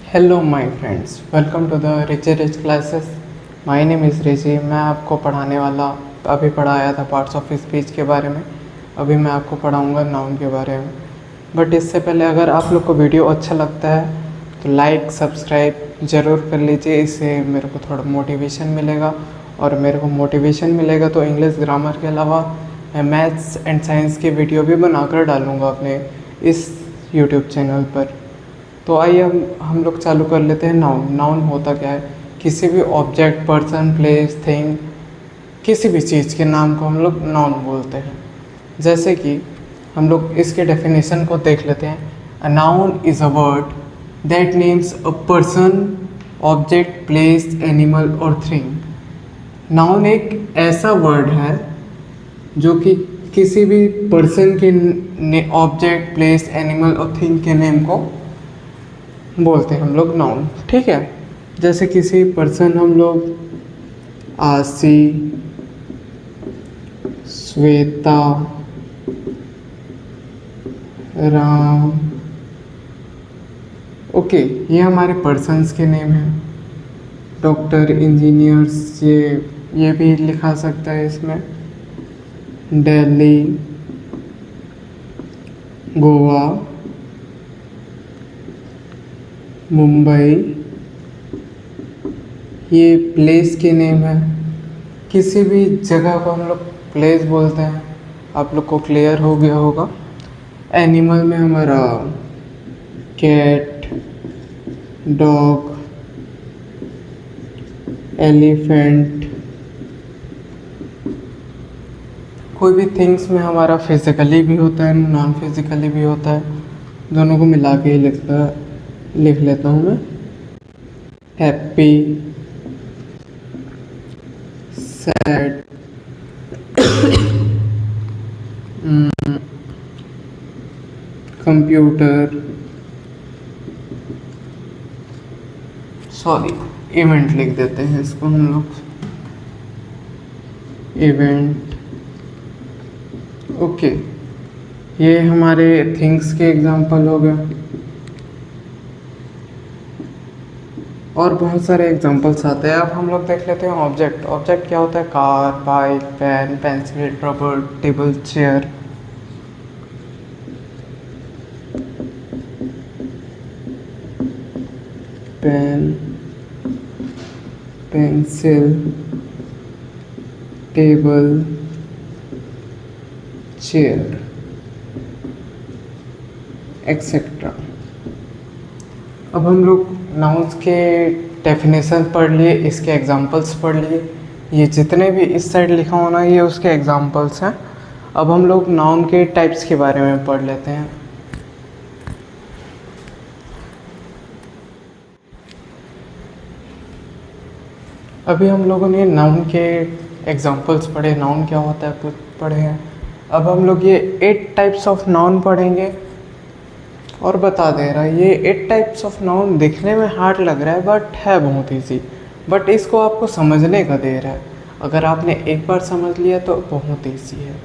Hello my friends, welcome to the Rich classes. My name is Richie. मैं आपको पढ़ाने वाला अभी पढ़ाया था पार्ट्स ऑफ स्पीच के बारे में। अभी मैं आपको पढ़ाऊंगा नाउन के बारे में। बट इससे पहले अगर आप लोग को वीडियो अच्छा लगता है तो लाइक सब्सक्राइब ज़रूर कर लीजिए। इससे मेरे को थोड़ा मोटिवेशन मिलेगा, और मेरे को मोटिवेशन मिलेगा तो इंग्लिश ग्रामर के अलावा मैं मैथ्स एंड साइंस की वीडियो भी बनाकर डालूँगा अपने इस यूट्यूब चैनल पर। तो आइए हम लोग चालू कर लेते हैं। नाउन नाउन होता क्या है? किसी भी ऑब्जेक्ट, पर्सन, प्लेस, थिंग, किसी भी चीज़ के नाम को हम लोग नाउन बोलते हैं। जैसे कि हम लोग इसके डेफिनेशन को देख लेते हैं। A noun is a word that names a person, object, place, animal और थिंग। नाउन एक ऐसा वर्ड है जो कि किसी भी पर्सन के ऑब्जेक्ट, प्लेस, एनिमल और थिंग के नेम को बोलते हैं हम लोग नाउन। ठीक है। जैसे किसी पर्सन हम लोग आशी, श्वेता, राम। ओके, ये हमारे पर्सन्स के नेम हैं। डॉक्टर, इंजीनियर्स, ये भी लिखा सकता है इसमें। दिल्ली, गोवा, मुंबई, ये प्लेस के नेम है। किसी भी जगह को हम लोग प्लेस बोलते हैं। आप लोग को क्लियर हो गया होगा। एनिमल में हमारा कैट, डॉग, एलिफेंट। कोई भी थिंग्स में हमारा फिजिकली भी होता है, नॉन फिजिकली भी होता है। दोनों को मिला के ही लिख लेता हूँ मैं। Happy, sad, computer, sorry event लिख देते हैं इसको हम लोग। इवेंट। ओके, ये हमारे थिंग्स के एग्जांपल हो गए। और बहुत सारे एग्जांपल्स आते हैं। अब हम लोग देख लेते हैं ऑब्जेक्ट। ऑब्जेक्ट क्या होता है? Car, bike, pen, pencil, rubber, table, chair. Pen, pencil, table, chair, etcetera. अब हम लोग नाउन्स के डेफिनेशन पढ़ लिए, इसके एग्जांपल्स पढ़ लिए। ये जितने भी इस साइड लिखा होना ये उसके एग्जांपल्स हैं। अब हम लोग नाउन के टाइप्स के बारे में पढ़ लेते हैं। अभी हम लोगों ने नाउन के एग्जांपल्स पढ़े, नाउन क्या होता है कुछ पढ़े हैं। अब हम लोग ये 8 टाइप्स ऑफ नाउन पढ़ेंगे। और बता दे रहा है, ये 8 टाइप्स ऑफ नाउन दिखने में हार्ड लग रहा है बट है बहुत ईजी। बट इसको आपको समझने का देर है। अगर आपने एक बार समझ लिया तो बहुत ईजी है।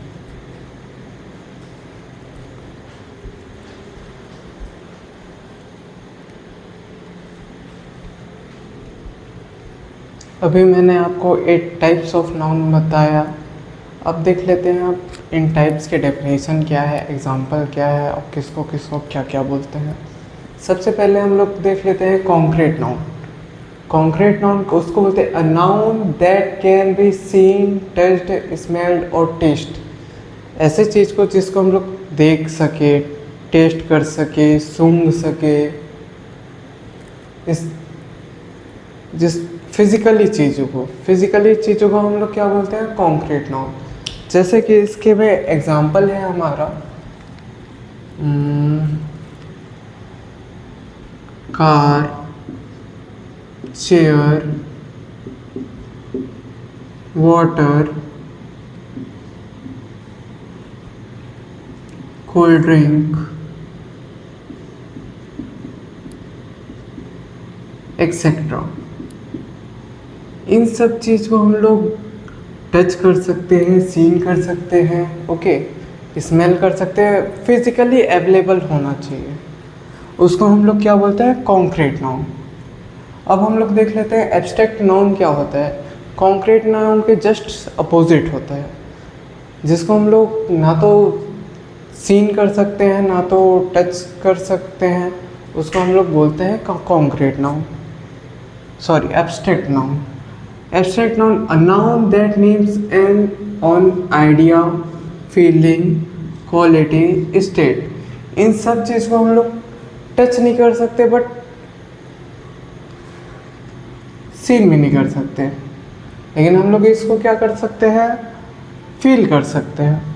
अभी मैंने आपको 8 टाइप्स ऑफ नाउन बताया। अब देख लेते हैं आप इन टाइप्स के डेफिनेशन क्या है, एग्जांपल क्या है और किसको किसको क्या क्या बोलते हैं। सबसे पहले हम लोग देख लेते हैं कॉन्क्रीट नाउन। कॉन्क्रीट नाउन उसको बोलते हैं अ noun that can be seen, touched, smelled और टेस्ट। ऐसे चीज़ को जिसको हम लोग देख सके, टेस्ट कर सके, सूंघ सके, इस जिस फिजिकली चीज़ों को हम लोग क्या बोलते हैं? Concrete noun. जैसे कि इसके में एग्जांपल है हमारा car, chair, water, cold drink, etcetera. इन सब चीज़ को हम लोग टच कर सकते हैं, सीन कर सकते हैं, ओके, स्मेल कर सकते हैं। फिजिकली अवेलेबल होना चाहिए। उसको हम लोग क्या बोलते हैं, कॉन्क्रीट नाउन। अब हम लोग देख लेते हैं एब्स्ट्रैक्ट नाउन क्या होता है। कॉन्क्रीट नाउन के जस्ट अपोजिट होता है, जिसको हम लोग ना तो सीन कर सकते हैं ना तो टच कर सकते हैं, उसको हम लोग बोलते हैं concrete noun, sorry abstract noun. Abstract noun a noun that names an on idea, feeling, quality, state. इन सब चीज़ को हम लोग टच नहीं कर सकते बट सीन भी नहीं कर सकते, लेकिन हम लोग इसको क्या कर सकते हैं, फील कर सकते हैं।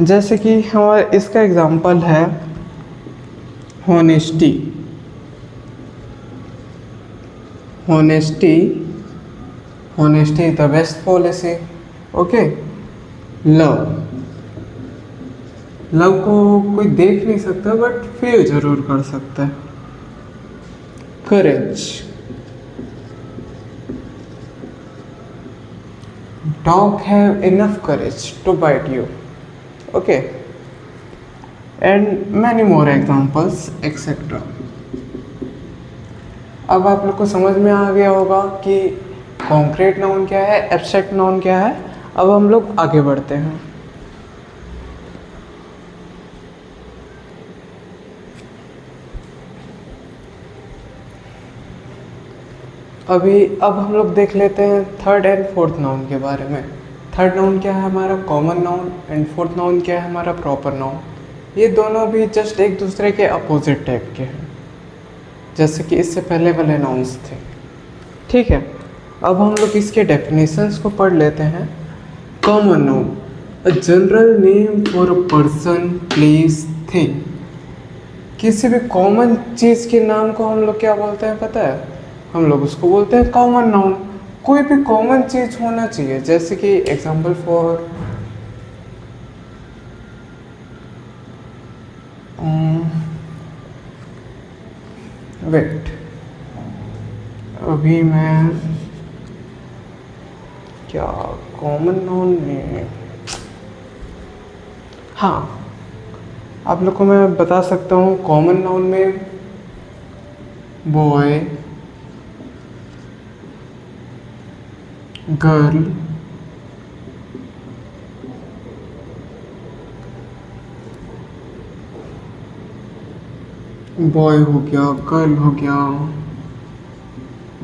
जैसे कि हमारा इसका एग्जांपल है honesty. Honesty, honesty is the best policy. Okay. Love, love को कोई देख नहीं सकता बट फील जरूर कर सकता है। करेज, dog have enough courage to bite you. Okay, and many more examples etc. अब आप लोग को समझ में आ गया होगा कि कॉन्क्रीट नाउन क्या है, एब्स्ट्रैक्ट नाउन क्या है। अब हम लोग आगे बढ़ते हैं। अब हम लोग देख लेते हैं थर्ड एंड फोर्थ नाउन के बारे में। थर्ड नाउन क्या है हमारा, common noun, and fourth noun क्या है हमारा, प्रॉपर नाउन। ये दोनों भी जस्ट एक दूसरे के अपोजिट टाइप के हैं, जैसे कि इससे पहले वाले नाउन्स थे। ठीक है, अब हम लोग इसके डेफिनेशंस को पढ़ लेते हैं। Common noun, a general name for a person, place, thing. किसी भी कॉमन चीज़ के नाम को हम लोग क्या बोलते हैं पता है, हम लोग उसको बोलते हैं कॉमन नाउन। कोई भी कॉमन चीज़ होना चाहिए, जैसे कि एग्जाम्पल फॉर वेट, अभी मैं क्या कॉमन नाउन में, हाँ आप लोग को मैं बता सकता हूँ कॉमन नाउन में बॉय, गर्ल, बॉय हो गया, गर्ल हो गया,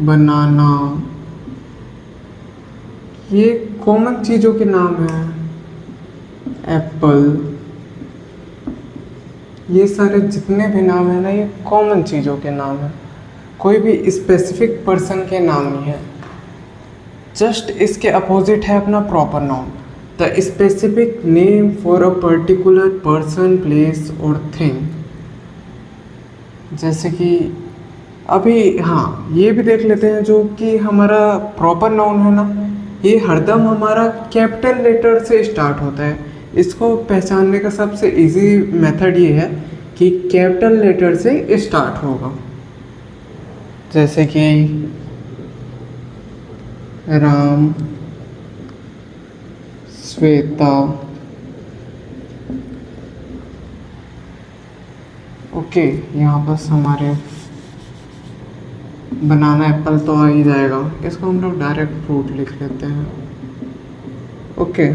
बनाना, ये कॉमन चीज़ों के नाम हैं। एप्पल, ये सारे जितने भी नाम हैं ना, ये कॉमन चीज़ों के नाम हैं, कोई भी स्पेसिफिक पर्सन के नाम नहीं है। जस्ट इसके अपोजिट है अपना proper noun, the specific name for a particular person, place और थिंग। जैसे कि अभी हाँ ये भी देख लेते हैं, जो कि हमारा प्रॉपर नाउन है ना, ये हरदम हमारा कैपिटल लेटर से स्टार्ट होता है। इसको पहचानने का सबसे इजी मेथड ये है कि कैपिटल लेटर से स्टार्ट होगा। जैसे कि राम, श्वेता, ओके। यहाँ बस हमारे बनाना, एप्पल तो आ ही जाएगा, इसको हम लोग डायरेक्ट फ्रूट लिख लेते हैं। ओके,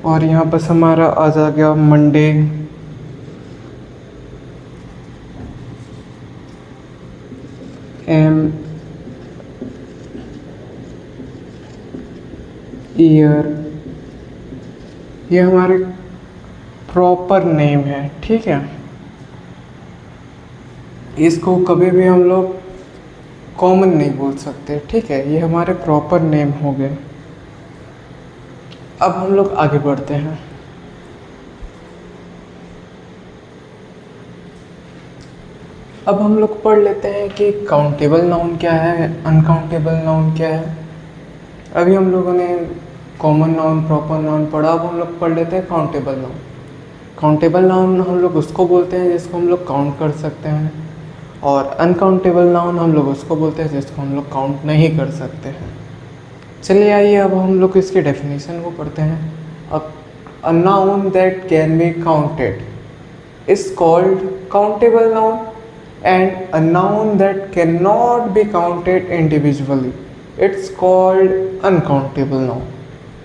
और यहाँ बस हमारा आ जा गया मंडे, एम, ईयर, ये हमारे प्रॉपर नेम है। ठीक है, इसको कभी भी हम लोग कॉमन नहीं बोल सकते। ठीक है, ये हमारे प्रॉपर नेम हो गए। अब हम लोग आगे बढ़ते हैं। अब हम लोग पढ़ लेते हैं कि काउंटेबल नाउन क्या है, अनकाउंटेबल नाउन क्या है। अभी हम लोगों ने कॉमन नाउन, प्रॉपर नाउन पढ़ा, अब हम लोग पढ़ लेते हैं काउंटेबल नाउन। काउंटेबल नाउन हम लोग उसको बोलते हैं जिसको हम लोग काउंट कर सकते हैं, और अनकाउंटेबल नाउन हम लोग उसको बोलते हैं जिसको हम लोग काउंट नहीं कर सकते हैं। चलिए आइए अब हम लोग इसके डेफिनेशन को पढ़ते हैं। अब अ noun that can be counted is called countable noun, and a noun that cannot be counted individually, it's called uncountable noun.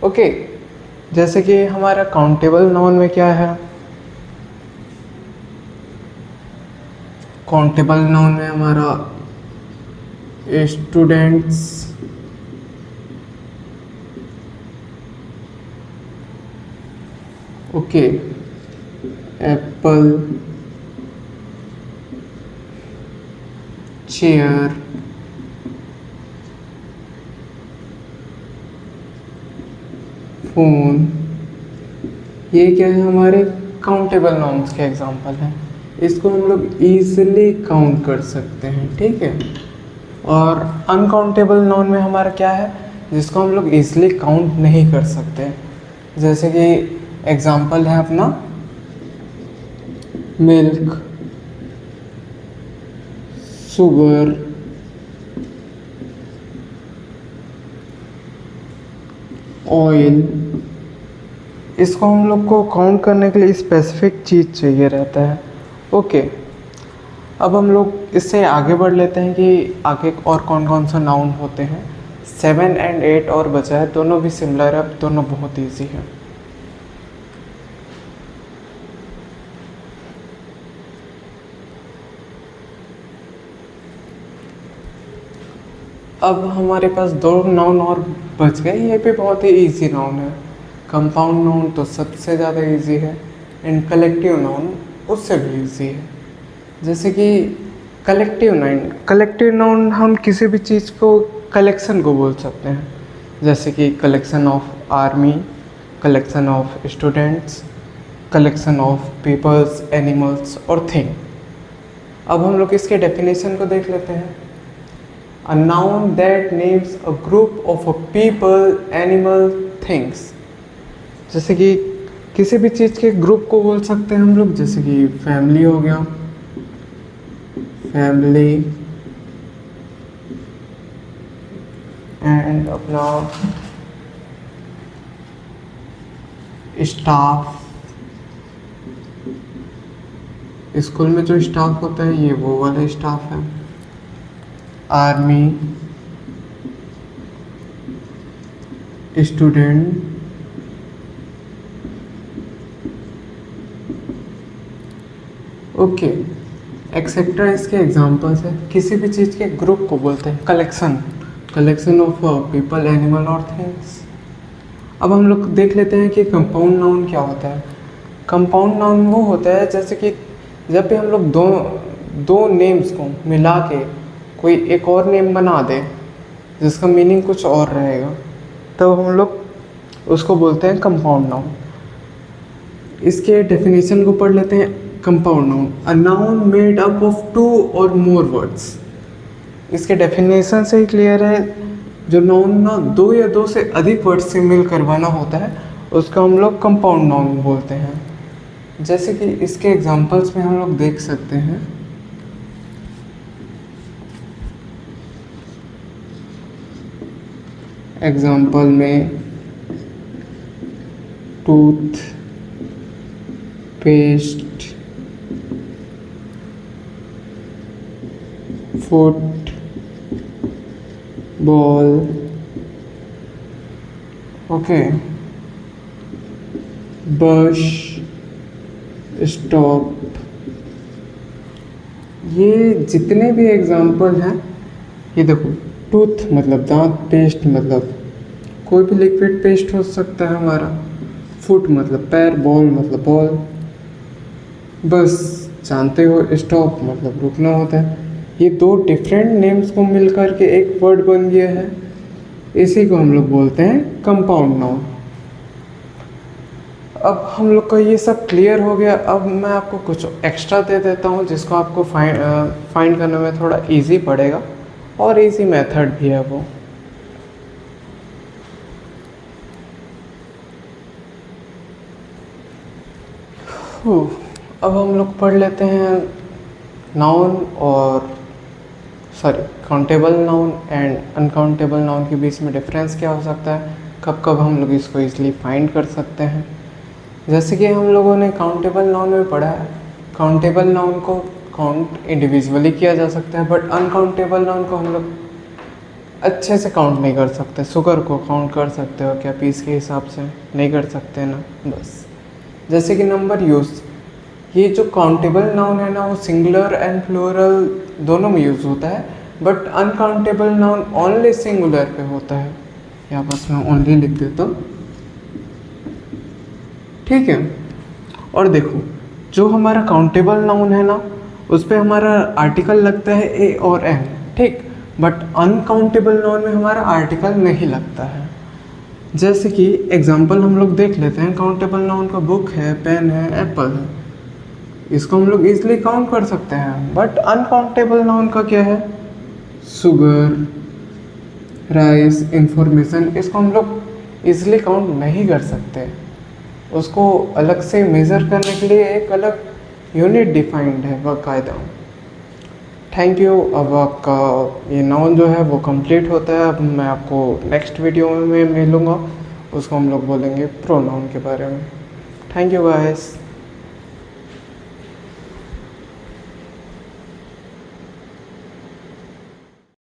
Okay, जैसे कि हमारा काउंटेबल नाउन में क्या है, काउंटेबल नाउन में हमारा students, okay, Apple, chair, phone, ये क्या है, हमारे काउंटेबल नाउन्स के एग्जांपल हैं। इसको हम लोग ईजिली काउंट कर सकते हैं, ठीक है। और अनकाउंटेबल नाउन में हमारा क्या है, जिसको हम लोग ईजिली काउंट नहीं कर सकते। जैसे कि एग्जांपल है अपना मिल्क, शुगर, ऑयल। इसको हम लोग को काउंट करने के लिए स्पेसिफिक चीज़ चाहिए रहता है। ओके, अब हम लोग इससे आगे बढ़ लेते हैं कि आगे और कौन कौन सा नाउन होते हैं। 7 और 8 और बचा है, दोनों भी सिमिलर है, दोनों बहुत ईजी है। अब हमारे पास 2 नाउन और बच गए, ये भी बहुत ही इजी नाउन है। कंपाउंड नाउन तो सबसे ज़्यादा इजी है, एंड कलेक्टिव नाउन उससे भी इजी है। जैसे कि कलेक्टिव नाउन हम किसी भी चीज़ को, कलेक्शन को बोल सकते हैं। जैसे कि collection of army, collection of students, collection of peoples, animals और थिंग। अब हम लोग इसके डेफिनेशन को देख लेते हैं। A noun that names a group of a people, animal, things। जैसे कि किसी भी चीज़ के ग्रुप को बोल सकते हैं हम लोग, जैसे कि फैमिली हो गया, फैमिली, एंड अपना स्टाफ। स्कूल में जो स्टाफ होता है ये वो वाला स्टाफ है। आर्मी, स्टूडेंट, ओके, एक्सेट्रा इसके एग्जांपल्स है। किसी भी चीज़ के ग्रुप को बोलते हैं कलेक्शन ऑफ पीपल, एनिमल और थिंग्स। अब हम लोग देख लेते हैं कि कंपाउंड नाउन क्या होता है। कंपाउंड नाउन वो होता है जैसे कि जब भी हम लोग दो नेम्स को मिला के कोई एक और नेम बना दे जिसका मीनिंग कुछ और रहेगा, तो हम लोग उसको बोलते हैं कंपाउंड नाउन। इसके डेफिनेशन को पढ़ लेते हैं। Compound noun, a noun made up of 2 और मोर वर्ड्स। इसके डेफिनेशन से ही क्लियर है, जो नाउन ना 2 या 2 से अधिक वर्ड से मिलकर बना होता है उसको हम लोग कंपाउंड नाउन बोलते हैं। जैसे कि इसके एग्जांपल्स में हम लोग देख सकते हैं। एग्जाम्पल में tooth paste, foot ball, okay, brush, stop. ये जितने भी एग्जाम्पल हैं, ये देखो, टूथ मतलब दांत, पेस्ट मतलब कोई भी लिक्विड पेस्ट हो सकता है हमारा, फुट मतलब पैर, बॉल मतलब बॉल, बस जानते हो, स्टॉप मतलब रुकना होता है। ये 2 डिफरेंट नेम्स को मिलकर के एक वर्ड बन गया है, इसी को हम लोग बोलते हैं कंपाउंड नाउन। अब हम लोग का ये सब क्लियर हो गया। अब मैं आपको कुछ एक्स्ट्रा दे देता हूँ जिसको आपको फाइंड करने में थोड़ा इजी पड़ेगा, और इजी मेथड भी है वो। अब हम लोग पढ़ लेते हैं नाउन और countable noun and uncountable noun के बीच में डिफरेंस क्या हो सकता है, कब कब हम लोग इसको इजीली फाइंड कर सकते हैं। जैसे कि हम लोगों ने काउंटेबल नाउन में पढ़ा है काउंटेबल नाउन को काउंट इंडिविजुअली किया जा सकता है, बट अनकाउंटेबल नाउन को हम लोग अच्छे से काउंट नहीं कर सकते। शुगर को काउंट कर सकते हो क्या पीस के हिसाब से? नहीं कर सकते ना। बस जैसे कि नंबर यूज़, ये जो काउंटेबल नाउन है ना वो सिंगुलर एंड प्लूरल दोनों में यूज़ होता है, but uncountable noun only singular पे होता है। या बस मैं ओनली लिख देता हूँ, ठीक है। और देखो जो हमारा काउंटेबल नाउन है ना उस पर हमारा आर्टिकल लगता है ए और एन, ठीक। बट अनकाउंटेबल नाउन में हमारा आर्टिकल नहीं लगता है। जैसे कि एग्जांपल हम लोग देख लेते हैं। काउंटेबल नाउन का बुक है, पेन है, एप्पल है, इसको हम लोग इजीली काउंट कर सकते हैं। बट अनकाउंटेबल नाउन का क्या है? शुगर, राइस, इंफॉर्मेशन, इसको हम लोग इजीली काउंट नहीं कर सकते। उसको अलग से मेज़र करने के लिए एक अलग यूनिट डिफाइंड है बाकायदा। Thank you. अब आपका ये नाउन जो है वो कंप्लीट होता है। अब मैं आपको नेक्स्ट वीडियो में मिलूँगा, उसको हम लोग बोलेंगे प्रोनाउन के बारे में। Thank you guys.